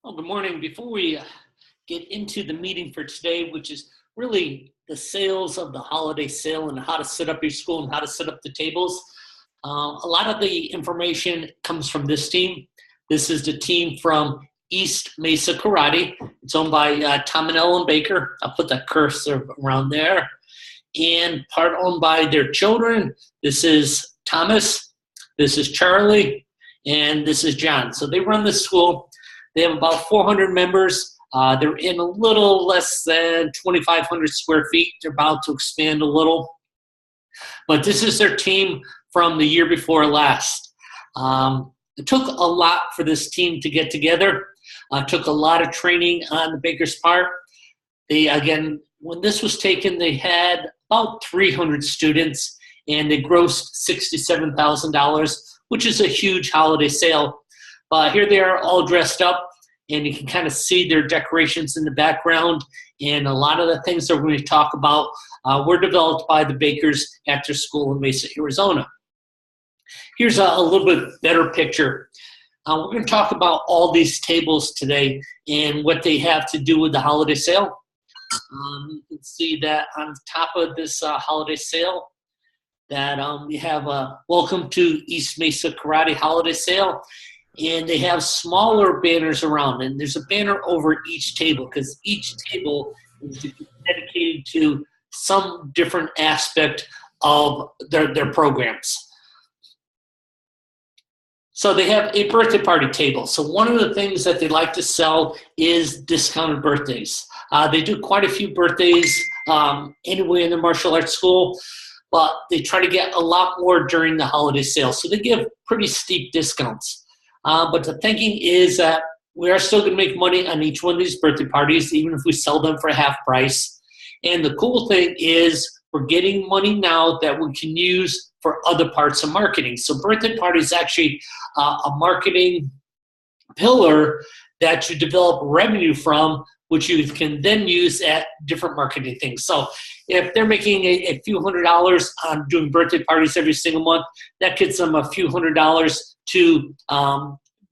Well, good morning. Before we get into the meeting for today, which is really the sales of the holiday sale and how to set up your school and how to set up the tables, a lot of the information comes from this team. This is the team from East Mesa Karate. It's owned by Tom and Ellen Baker. I'll put that cursor around there. And part owned by their children. This is Thomas, this is Charlie, and this is John. So they run the school. They have about 400 members. They're in a little less than 2,500 square feet. They're about to expand a little. But this is their team from the year before last. It took a lot for this team to get together. It took a lot of training on the Baker's part. Again, when this was taken, they had about 300 students, and they grossed $67,000, which is a huge holiday sale. Here they are all dressed up, and you can kind of see their decorations in the background. And a lot of the things that we're going to talk about were developed by the Bakers at their school in Mesa, Arizona. Here's a little bit better picture. We're going to talk about all these tables today and what they have to do with the holiday sale. You can see that on top of this holiday sale that we have a Welcome to East Mesa Karate Holiday Sale. And they have smaller banners around, and there's a banner over each table because each table is dedicated to some different aspect of their programs. So they have a birthday party table. So one of the things that they like to sell is discounted birthdays. They do quite a few birthdays anyway in the martial arts school, but they try to get a lot more during the holiday sale. So they give pretty steep discounts. But the thinking is that we are still going to make money on each one of these birthday parties, even if we sell them for half price. And the cool thing is we're getting money now that we can use for other parts of marketing. So birthday party is actually a marketing pillar that you develop revenue from, which you can then use at different marketing things. So if they're making a few $100s on doing birthday parties every single month, that gets them a few $100s to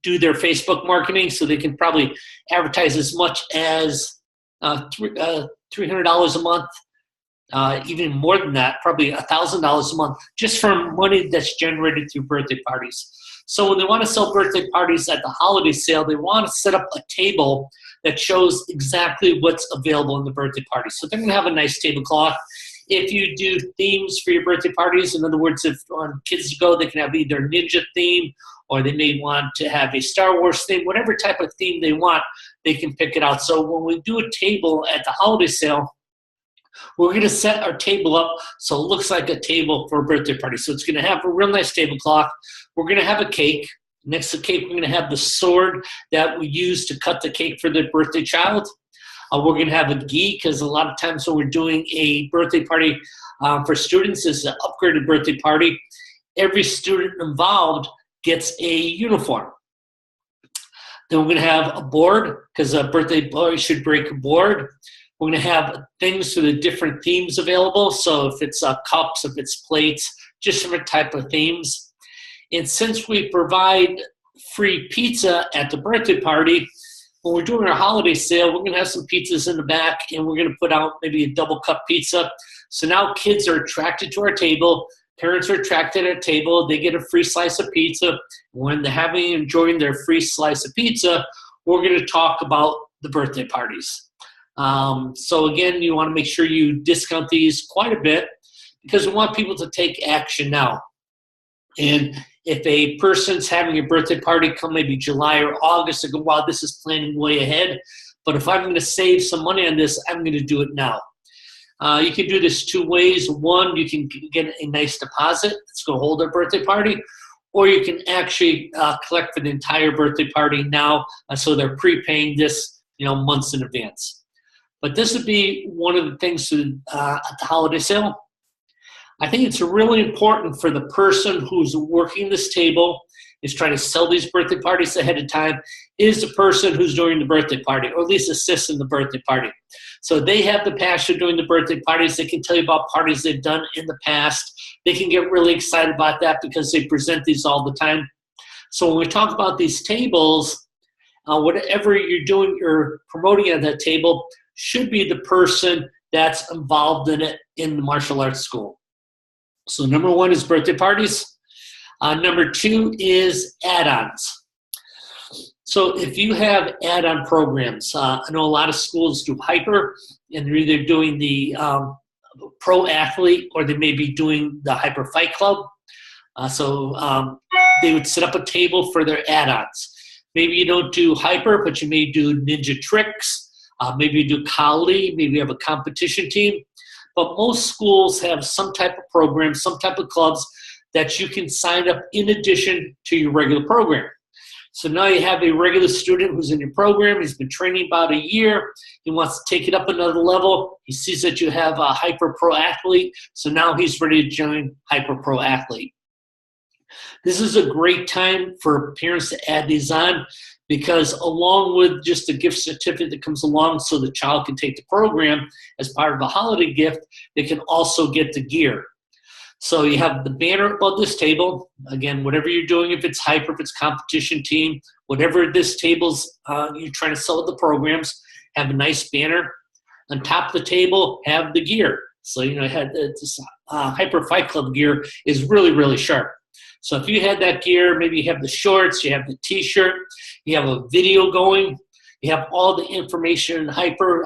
do their Facebook marketing, so they can probably advertise as much as $300 a month, even more than that, probably $1,000 a month, just from money that's generated through birthday parties. So when they want to sell birthday parties at the holiday sale, they want to set up a table that shows exactly what's available in the birthday party. So they're going to have a nice tablecloth. If you do themes for your birthday parties, in other words, if on kids go, they can have either a ninja theme or they may want to have a Star Wars theme, whatever type of theme they want, they can pick it out. So when we do a table at the holiday sale, we're going to set our table up so it looks like a table for a birthday party. So it's going to have a real nice tablecloth. We're going to have a cake. Next to the cake, we're going to have the sword that we use to cut the cake for the birthday child. We're going to have a gi, because a lot of times when we're doing a birthday party for students, it's an upgraded birthday party. Every student involved gets a uniform. Then we're going to have a board, because a birthday boy should break a board. We're going to have things for the different themes available. So if it's cups, if it's plates, just different type of themes. And since we provide free pizza at the birthday party, when we're doing our holiday sale, we're going to have some pizzas in the back, and we're going to put out maybe a double cup pizza. So now kids are attracted to our table. Parents are attracted to our table. They get a free slice of pizza. When they're enjoying their free slice of pizza, we're going to talk about the birthday parties. So again, you want to make sure you discount these quite a bit, because we want people to take action now. And if a person's having a birthday party come maybe July or August, they go, wow, this is planning way ahead. But if I'm going to save some money on this, I'm going to do it now. You can do this two ways. One, you can get a nice deposit that's going to hold their birthday party, or you can actually collect for the entire birthday party now, so they're prepaying this, months in advance. But this would be one of the things at the holiday sale. I think it's really important for the person who's working this table, is trying to sell these birthday parties ahead of time, is the person who's doing the birthday party, or at least assists in the birthday party. So they have the passion doing the birthday parties. They can tell you about parties they've done in the past. They can get really excited about that because they present these all the time. So when we talk about these tables, whatever you're doing or promoting at that table should be the person that's involved in it in the martial arts school. So number one is birthday parties. Number two is add-ons. So if you have add-on programs, I know a lot of schools do Hyper, and they're either doing the pro athlete or they may be doing the Hyper Fight Club. So they would set up a table for their add-ons. Maybe you don't do Hyper, but you may do Ninja Tricks. Maybe you do Kali. Maybe you have a competition team. But most schools have some type of program, some type of clubs that you can sign up in addition to your regular program. So now you have a regular student who's in your program. He's been training about a year. He wants to take it up another level. He sees that you have a Hyper Pro Athlete. So now he's ready to join Hyper Pro Athlete. This is a great time for parents to add these on, because along with just the gift certificate that comes along so the child can take the program as part of a holiday gift, they can also get the gear. So you have the banner above this table. Again, whatever you're doing, if it's Hyper, if it's competition team, whatever this table's you're trying to sell at the programs, have a nice banner. On top of the table, have the gear. So, you know, this Hyper Fight Club gear is really, really sharp. So if you had that gear, maybe you have the shorts, you have the t-shirt, you have a video going, you have all the information in Hyper,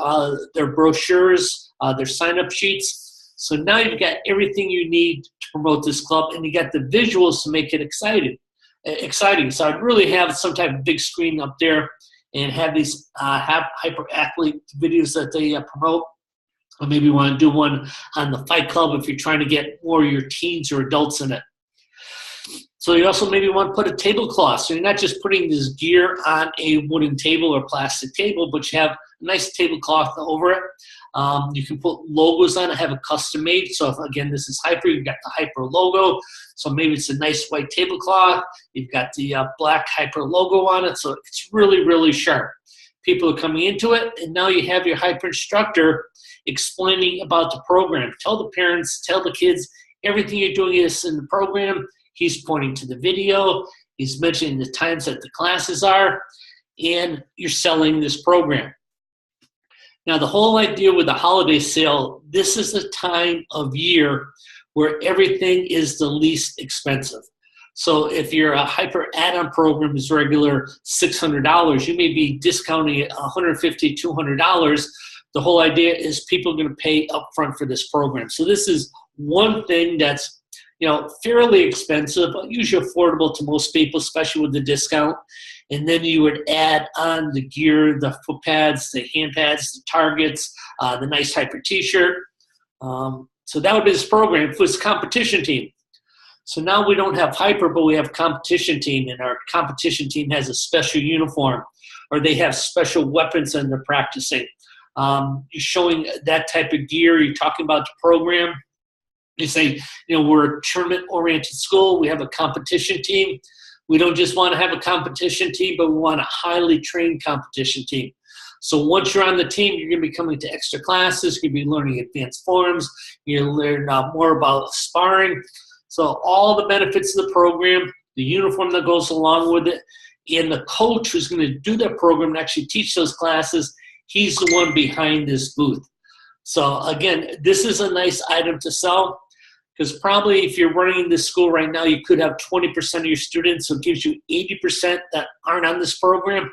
their brochures, their sign-up sheets. So now you've got everything you need to promote this club, and you got the visuals to make it exciting. So I'd really have some type of big screen up there and have these Hyper Athlete videos that they promote. Or maybe you want to do one on the Fight Club if you're trying to get more of your teens or adults in it. So you also maybe want to put a tablecloth. So you're not just putting this gear on a wooden table or plastic table, but you have a nice tablecloth over it. You can put logos on it, have it custom made. So if, again, this is Hyper, you've got the Hyper logo. So maybe it's a nice white tablecloth. You've got the black Hyper logo on it. So it's really, really sharp. People are coming into it, and now you have your Hyper instructor explaining about the program. Tell the parents, tell the kids, everything you're doing is in the program. He's pointing to the video. He's mentioning the times that the classes are, and you're selling this program. Now, the whole idea with the holiday sale, this is the time of year where everything is the least expensive. So if your Hyper add-on program is regular $600, you may be discounting it $150, $200. The whole idea is people are going to pay upfront for this program. So this is one thing that's, you know, fairly expensive, but usually affordable to most people, especially with the discount. And then you would add on the gear, the foot pads, the hand pads, the targets, the nice Hyper t-shirt. So that would be this program for this competition team. So now we don't have Hyper, but we have competition team, and our competition team has a special uniform, or they have special weapons and they're practicing. You're showing that type of gear. You're talking about the program. You say, you know, we're a tournament-oriented school. We have a competition team. We don't just want to have a competition team, but we want a highly trained competition team. So once you're on the team, you're going to be coming to extra classes. You're going to be learning advanced forms. You're going to learn more about sparring. So all the benefits of the program, the uniform that goes along with it, and the coach who's going to do that program and actually teach those classes, he's the one behind this booth. So again, this is a nice item to sell, because probably if you're running this school right now, you could have 20% of your students, so it gives you 80% that aren't on this program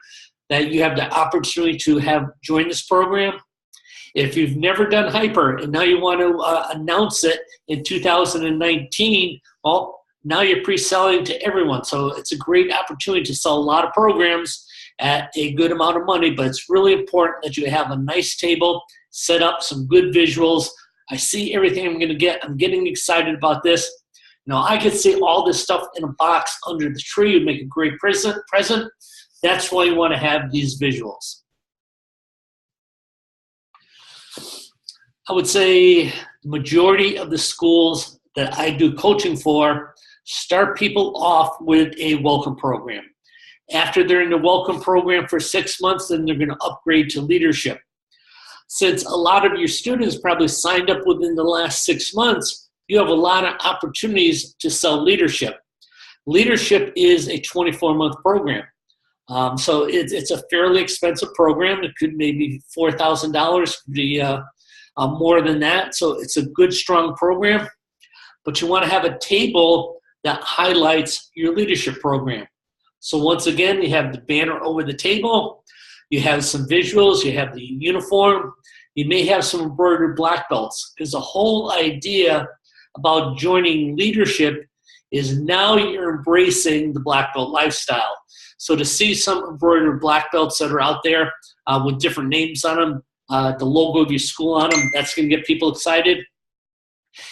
that you have the opportunity to have join this program. If you've never done Hyper and now you want to announce it in 2019, well, now you're pre-selling to everyone. So it's a great opportunity to sell a lot of programs at a good amount of money, but it's really important that you have a nice table, set up some good visuals. I see everything I'm going to get. I'm getting excited about this. You know, I could see all this stuff in a box under the tree. Would make a great present. That's why you want to have these visuals. I would say the majority of the schools that I do coaching for start people off with a welcome program. After they're in the welcome program for 6 months, then they're going to upgrade to leadership. Since a lot of your students probably signed up within the last 6 months, you have a lot of opportunities to sell leadership. Leadership is a 24-month program. So it's a fairly expensive program. It could maybe $4,000, could be more than that. So it's a good, strong program. But you want to have a table that highlights your leadership program. So once again, you have the banner over the table. You have some visuals. You have the uniform. You may have some embroidered black belts, because the whole idea about joining leadership is now you're embracing the black belt lifestyle. So to see some embroidered black belts that are out there with different names on them, the logo of your school on them, that's going to get people excited.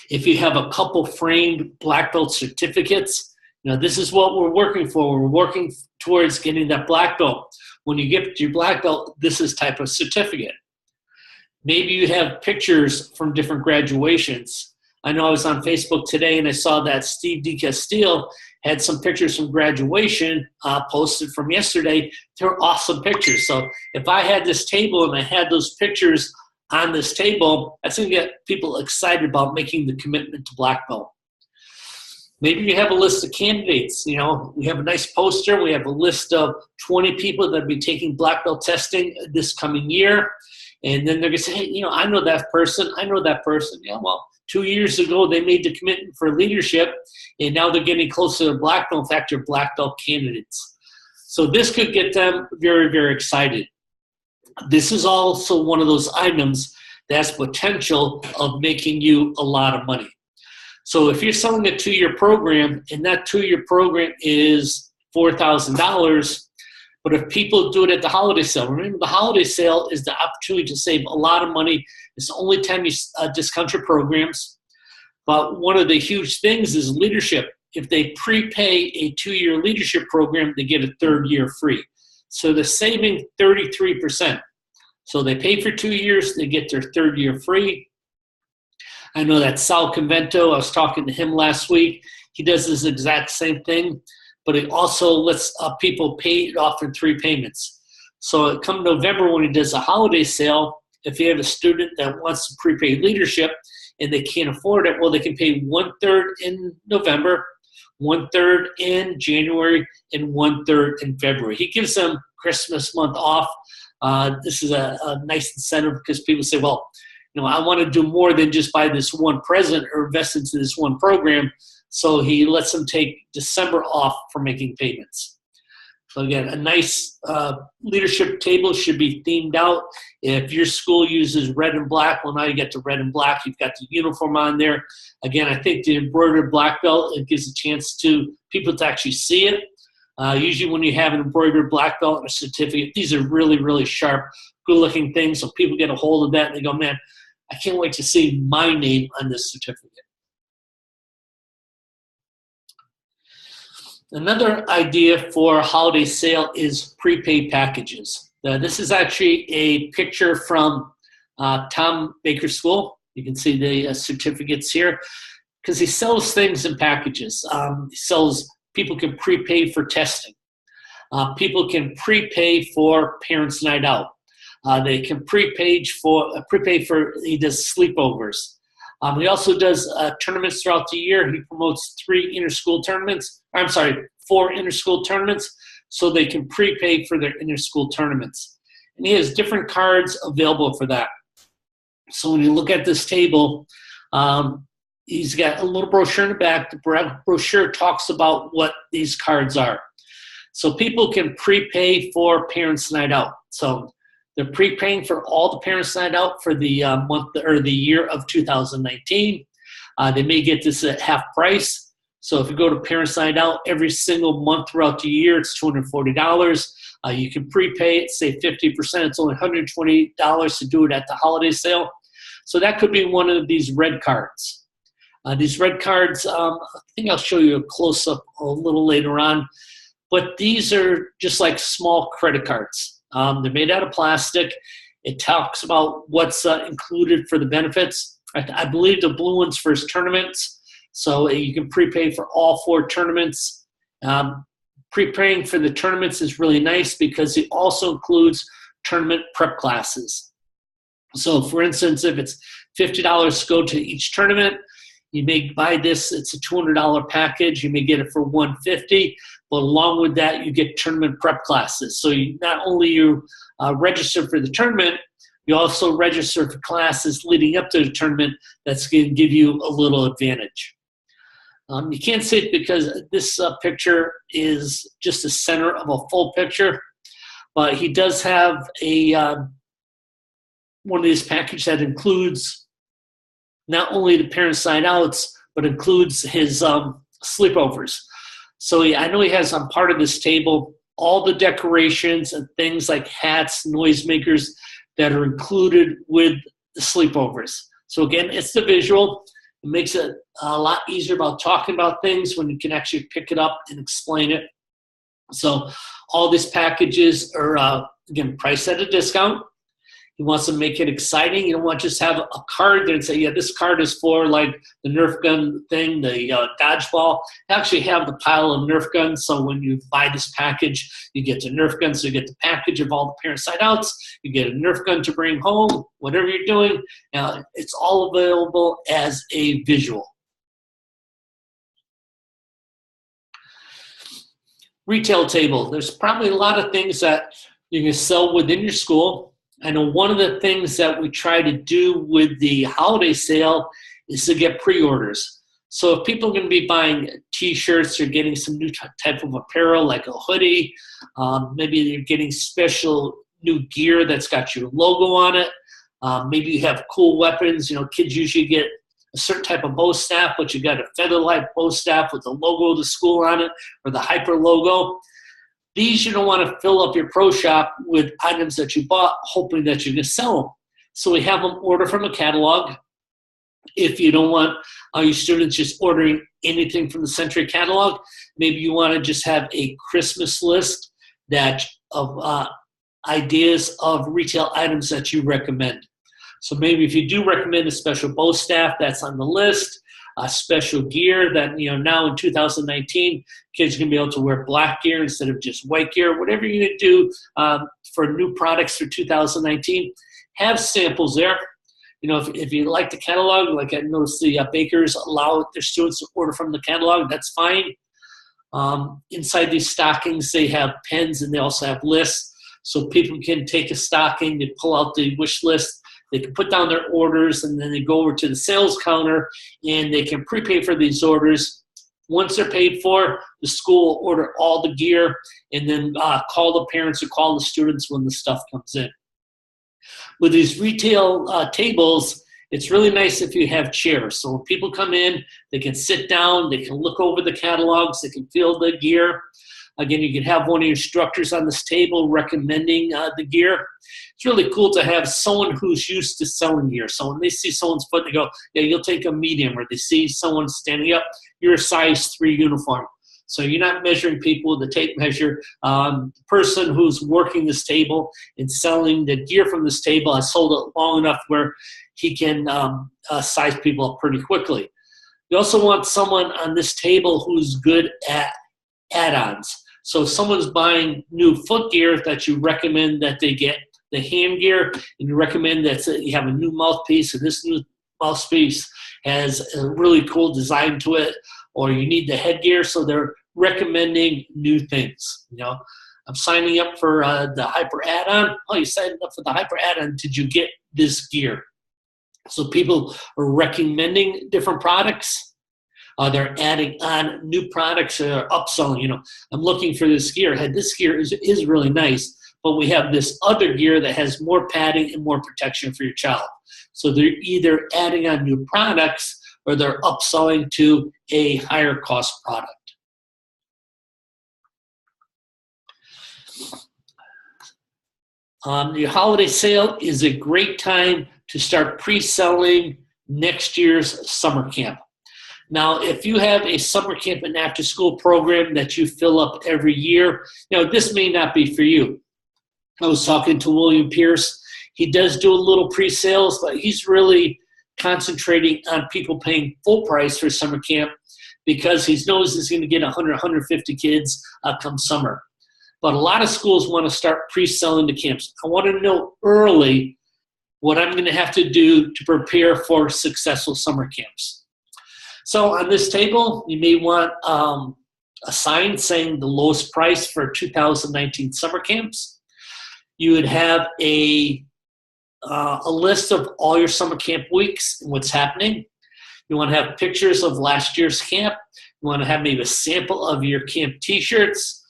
If you have a couple framed black belt certificates, this is what we're working for. We're working towards getting that black belt. When you get your black belt, this is type of certificate. Maybe you have pictures from different graduations. I know I was on Facebook today and I saw that Steve DeCastile had some pictures from graduation posted from yesterday. They're awesome pictures. So if I had this table and I had those pictures on this table, that's going to get people excited about making the commitment to black belt. Maybe you have a list of candidates. We have a nice poster. We have a list of 20 people that will be taking black belt testing this coming year. And then they're going to say, hey, I know that person. I know that person. Yeah, well, 2 years ago, they made the commitment for leadership, and now they're getting closer to black belt. In fact, they're black belt candidates. So this could get them very, very excited. This is also one of those items that has potential of making you a lot of money. So if you're selling a 2-year program, and that 2-year program is $4,000, but if people do it at the holiday sale, remember the holiday sale is the opportunity to save a lot of money. It's the only time you discount your programs. But one of the huge things is leadership. If they prepay a 2-year leadership program, they get a 3rd year free. So they're saving 33%. So they pay for 2 years, they get their 3rd year free. I know that Sal Convento, I was talking to him last week. He does this exact same thing, but he also lets people pay it off in 3 payments. So come November when he does a holiday sale, if you have a student that wants to prepay leadership and they can't afford it, well, they can pay 1/3 in November, 1/3 in January, and 1/3 in February. He gives them Christmas month off. This is a nice incentive because people say, well, I want to do more than just buy this one present or invest into this one program. So he lets them take December off for making payments. So again, a nice leadership table should be themed out. If your school uses red and black, well, now you get the red and black. You've got the uniform on there. Again, I think the embroidered black belt, it gives a chance to people to actually see it. Usually when you have an embroidered black belt and a certificate, these are really, really sharp, good-looking things. So people get a hold of that and they go, man, I can't wait to see my name on this certificate. Another idea for a holiday sale is prepaid packages. This is actually a picture from Tom Baker's school. You can see the certificates here because he sells things in packages. He sells, people can prepay for testing. People can prepay for parents' night out. They can prepay for, he does sleepovers. He also does tournaments throughout the year. He promotes 4 inter-school tournaments so they can prepay for their inter-school tournaments. And he has different cards available for that. So when you look at this table, he's got a little brochure in the back. The brochure talks about what these cards are. So people can prepay for Parents' Night Out. So they're prepaying for all the Parents' Night Out for the month or the year of 2019. They may get this at half price. So if you go to Parents' Night Out every single month throughout the year, it's $240. You can prepay it, say 50%. It's only $120 to do it at the holiday sale. So that could be one of these red cards. These red cards, I think I'll show you a close-up a little later on. But these are just like small credit cards. They're made out of plastic. It talks about what's included for the benefits. I believe the blue one's for his tournaments. So you can prepay for all 4 tournaments. Prepaying for the tournaments is really nice because it also includes tournament prep classes. So for instance, if it's $50 to go to each tournament, you may buy this, it's a $200 package. You may get it for $150, but along with that, you get tournament prep classes. So not only you register for the tournament, you also register for classes leading up to the tournament. That's going to give you a little advantage. You can't see it because this picture is just the center of a full picture, but he does have a one of these packages that includes not only the parent sign outs, but includes his sleepovers. So I know he has on part of this table all the decorations and things like hats, noisemakers that are included with the sleepovers. So again, it's the visual. It makes it a lot easier about talking about things when you can actually pick it up and explain it. So all these packages are, again, priced at a discount. He wants to make it exciting. You don't want to just have a card there and say, yeah, this card is for like the Nerf gun thing, the dodgeball. You actually have the pile of Nerf guns. So when you buy this package, you get the Nerf gun. So you get the package of all the parent side outs. You get a Nerf gun to bring home, whatever you're doing. It's all available as a visual. Retail table. There's probably a lot of things that you can sell within your school. I know one of the things that we try to do with the holiday sale is to get pre-orders. So if people are going to be buying T-shirts or getting some new type of apparel like a hoodie, maybe you're getting special new gear that's got your logo on it. Maybe you have cool weapons. You know, kids usually get a certain type of bow staff, but you got a Featherlight bow staff with the logo of the school on it or the Hyper logo. These you don't want to fill up your pro shop with items that you bought, hoping that you're going to sell them. So we have them order from a catalog. If you don't want your students just ordering anything from the Century catalog, maybe you want to just have a Christmas list that of ideas of retail items that you recommend. So maybe if you do recommend a special bow staff, that's on the list. Special gear that, you know, now in 2019, kids are going to be able to wear black gear instead of just white gear. Whatever you're going to do for new products for 2019, have samples there. You know, if you like the catalog, like I noticed the bakers allow their students to order from the catalog, that's fine. Inside these stockings, they have pens and they also have lists. So people can take a stocking, they pull out the wish list, they can put down their orders, and then they go over to the sales counter and they can prepay for these orders. Once they're paid for, the school will order all the gear and then call the parents or call the students when the stuff comes in. With these retail tables, it's really nice if you have chairs. So when people come in, they can sit down, they can look over the catalogs, they can feel the gear. Again, you can have one of your instructors on this table recommending the gear. It's really cool to have someone who's used to selling gear. So when they see someone's foot, they go, yeah, you'll take a medium. Or they see someone standing up, you're a size 3 uniform. So you're not measuring people with a tape measure. The person who's working this table and selling the gear from this table has sold it long enough where he can size people up pretty quickly. You also want someone on this table who's good at add-ons. So if someone's buying new foot gear that you recommend that they get the hand gear, and you recommend that you have a new mouthpiece, and this new mouthpiece has a really cool design to it, or you need the headgear, so they're recommending new things. You know, I'm signing up for the Hyper add-on. Oh, you signed up for the Hyper add-on. Did you get this gear? So people are recommending different products. They're adding on new products or upselling. You know, I'm looking for this gear. This gear is really nice, but we have this other gear that has more padding and more protection for your child. So they're either adding on new products or they're upselling to a higher cost product. Your holiday sale is a great time to start pre-selling next year's summer camp. Now, if you have a summer camp and after-school program that you fill up every year, you know, this may not be for you. I was talking to William Pierce. He does do a little pre-sales, but he's really concentrating on people paying full price for summer camp because he knows he's going to get 100, 150 kids come summer. But a lot of schools want to start pre-selling the camps. I want to know early what I'm going to have to do to prepare for successful summer camps. So on this table, you may want a sign saying the lowest price for 2019 summer camps. You would have a list of all your summer camp weeks and what's happening. You want to have pictures of last year's camp. You want to have maybe a sample of your camp t-shirts.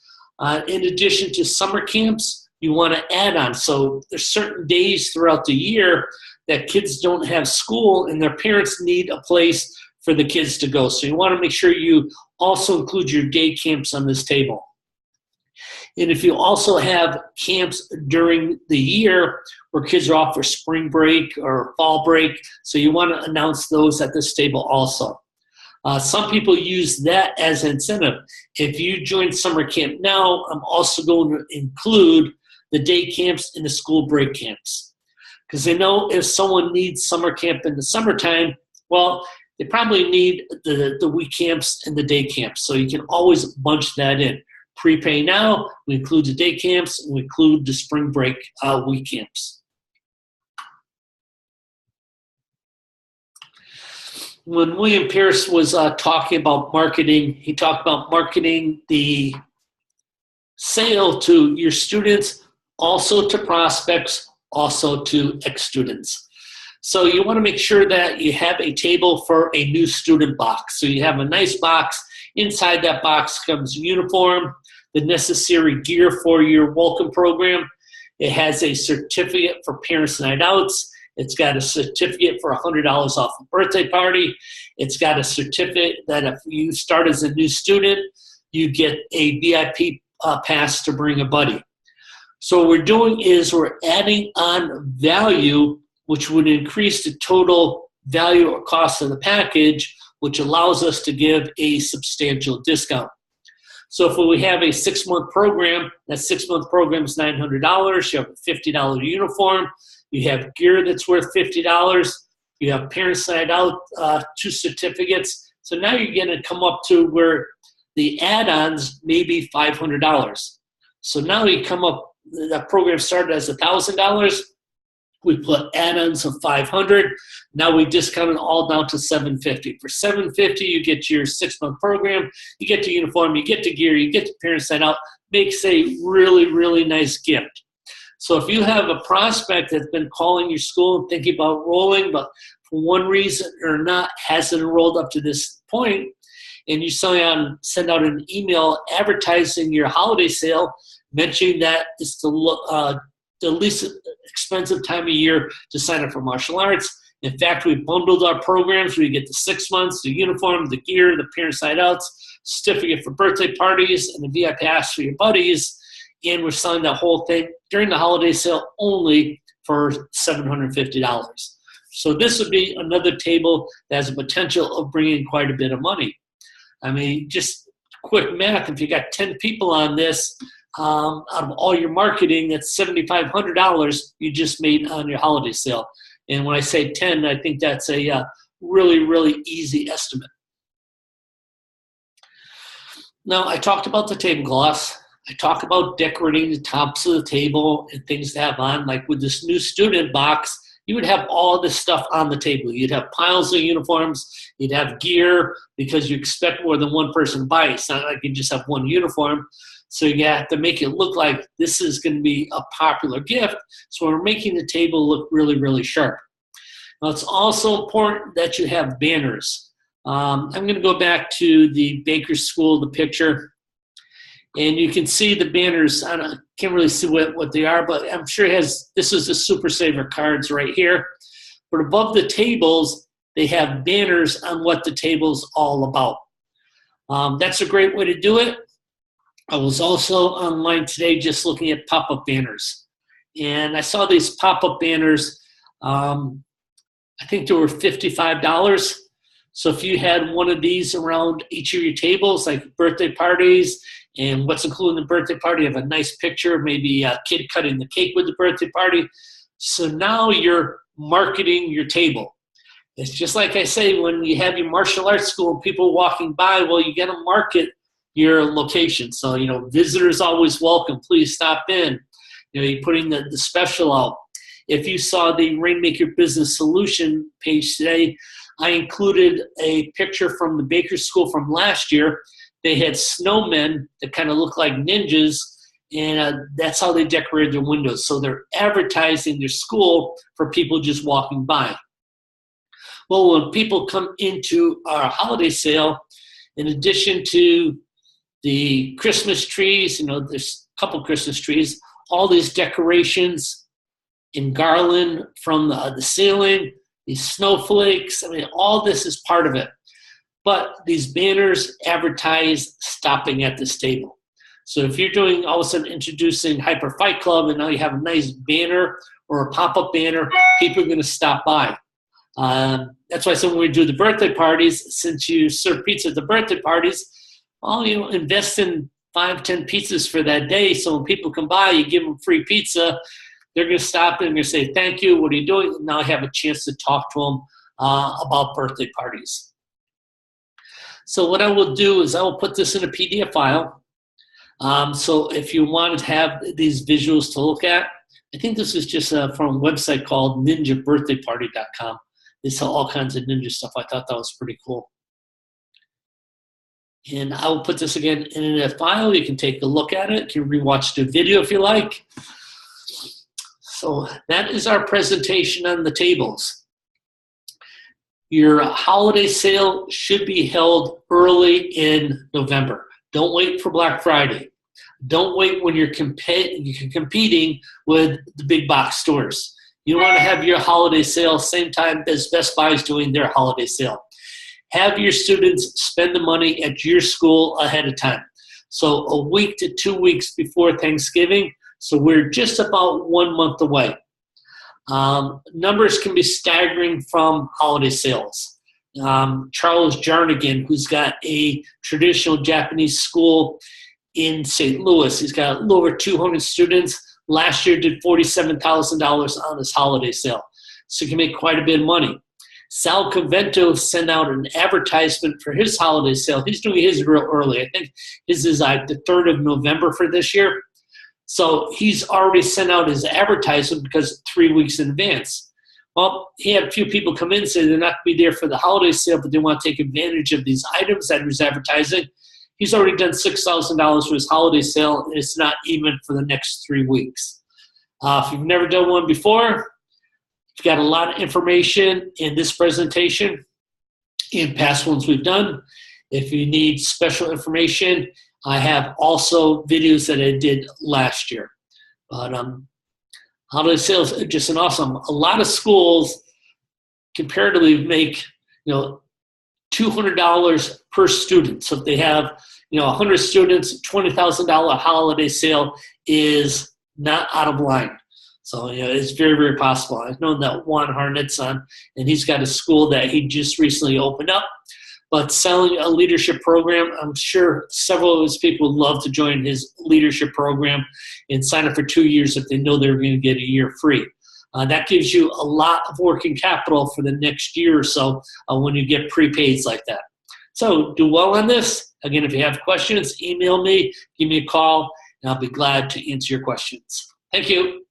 In addition to summer camps, you want to add on. So there's certain days throughout the year that kids don't have school and their parents need a place for the kids to go. So you want to make sure you also include your day camps on this table. And if you also have camps during the year where kids are off for spring break or fall break, so you want to announce those at this table also. Some people use that as incentive. If you join summer camp now, I'm also going to include the day camps and the school break camps. Because they know if someone needs summer camp in the summertime, well, they probably need the week camps and the day camps. So you can always bunch that in. Prepay now, we include the day camps, and we include the spring break week camps. When William Pierce was talking about marketing, he talked about marketing the sale to your students, also to prospects, also to ex-students. So you want to make sure that you have a table for a new student box. So you have a nice box. Inside that box comes uniform, the necessary gear for your welcome program. It has a certificate for parents' night outs. It's got a certificate for $100 off a birthday party. It's got a certificate that if you start as a new student, you get a VIP pass to bring a buddy. So what we're doing is we're adding on value, which would increase the total value or cost of the package, which allows us to give a substantial discount. So if we have a 6-month program, that 6-month program is $900. You have a $50 uniform. You have gear that's worth $50. You have parents' night out, 2 certificates. So now you're going to come up to where the add-ons may be $500. So now you come up, that program started as $1,000. We put add-ons of $500. Now we discount it all down to $750. For $750, you get your 6-month program, you get the uniform, you get the gear, you get the parents' night out. Makes a really, really nice gift. So if you have a prospect that's been calling your school and thinking about enrolling, but for one reason or not hasn't enrolled up to this point, and you send out an email advertising your holiday sale, mentioning that it's the least expensive time of year to sign up for martial arts. In fact, we bundled our programs where you get the 6 months, the uniform, the gear, the parents' night outs, certificate for birthday parties, and the VIP pass for your buddies. And we're selling that whole thing during the holiday sale only for $750. So this would be another table that has a potential of bringing quite a bit of money. I mean, just quick math, if you got 10 people on this, out of all your marketing, that's $7,500 you just made on your holiday sale. And when I say 10, I think that's a really, really easy estimate. Now, I talked about the tablecloths. I talk about decorating the tops of the table and things to have on. Like with this new student box, you would have all this stuff on the table. You'd have piles of uniforms. You'd have gear because you expect more than one person to buy it. It's not like you just have one uniform. So you have to make it look like this is going to be a popular gift. So we're making the table look really, really sharp. Now it's also important that you have banners. I'm going to go back to the Baker School, the picture. And you can see the banners. I can't really see what they are, but I'm sure it has, this is the Super Saver cards right here. But above the tables, they have banners on what the table's all about. That's a great way to do it. I was also online today just looking at pop-up banners. And I saw these pop-up banners. I think they were $55. So if you had one of these around each of your tables, like birthday parties, and what's included in the birthday party, you have a nice picture, maybe a kid cutting the cake with the birthday party. So now you're marketing your table. It's just like I say, when you have your martial arts school and people walking by, well, you got to market your location. So, you know, visitors always welcome. Please stop in. You know, you're putting the special out. If you saw the Rainmaker Business Solution page today, I included a picture from the Baker School from last year. they had snowmen that kind of look like ninjas, and that's how they decorated their windows. So they're advertising their school for people just walking by. Well, when people come into our holiday sale, in addition to the Christmas trees, there's a couple Christmas trees, all these decorations in garland from the ceiling, these snowflakes, all this is part of it. But these banners advertise stopping at this table. So if you're doing, all of a sudden introducing Hyper Fight Club, and now you have a nice banner or a pop-up banner, people are going to stop by. That's why when we do the birthday parties, since you serve pizza at the birthday parties, well, invest in 5-10 pizzas for that day. So when people come by, you give them free pizza. They're going to stop and they're going to say, thank you, what are you doing? And now I have a chance to talk to them about birthday parties. So what I will do is I will put this in a PDF file. So if you want to have these visuals to look at, I think this is just from a website called ninjabirthdayparty.com. They sell all kinds of ninja stuff. I thought that was pretty cool. And I will put this again in a file. You can take a look at it. You can rewatch the video if you like. So that is our presentation on the tables. Your holiday sale should be held early in November. Don't wait for Black Friday. Don't wait when you're competing with the big box stores. You want to have your holiday sale same time as Best Buy is doing their holiday sale. Have your students spend the money at your school ahead of time. So a week to 2 weeks before Thanksgiving. So we're just about 1 month away. Numbers can be staggering from holiday sales. Charles Jarnigan, who's got a traditional Japanese school in St. Louis, he's got a little over 200 students. Last year did $47,000 on his holiday sale. So you can make quite a bit of money. Sal Convento sent out an advertisement for his holiday sale. He's doing his real early. I think his is the 3rd of November for this year. So he's already sent out his advertisement because 3 weeks in advance. Well, he had a few people come in and say they're not going to be there for the holiday sale, but they want to take advantage of these items that he's advertising. He's already done $6,000 for his holiday sale, and it's not even for the next 3 weeks. If you've never done one before, you've got a lot of information in this presentation in past ones we've done. If you need special information, I have also videos that I did last year. But holiday sales are just awesome. A lot of schools comparatively make $200 per student. So if they have 100 students, $20,000 holiday sale is not out of line. So it's very, very possible. I've known that Juan Harnetson, and he's got a school that he just recently opened up. But selling a leadership program, I'm sure several of his people would love to join his leadership program and sign up for 2 years if they know they're going to get a year free. That gives you a lot of working capital for the next year or so when you get prepaids like that. So do well on this. Again, if you have questions, email me, give me a call, and I'll be glad to answer your questions. Thank you.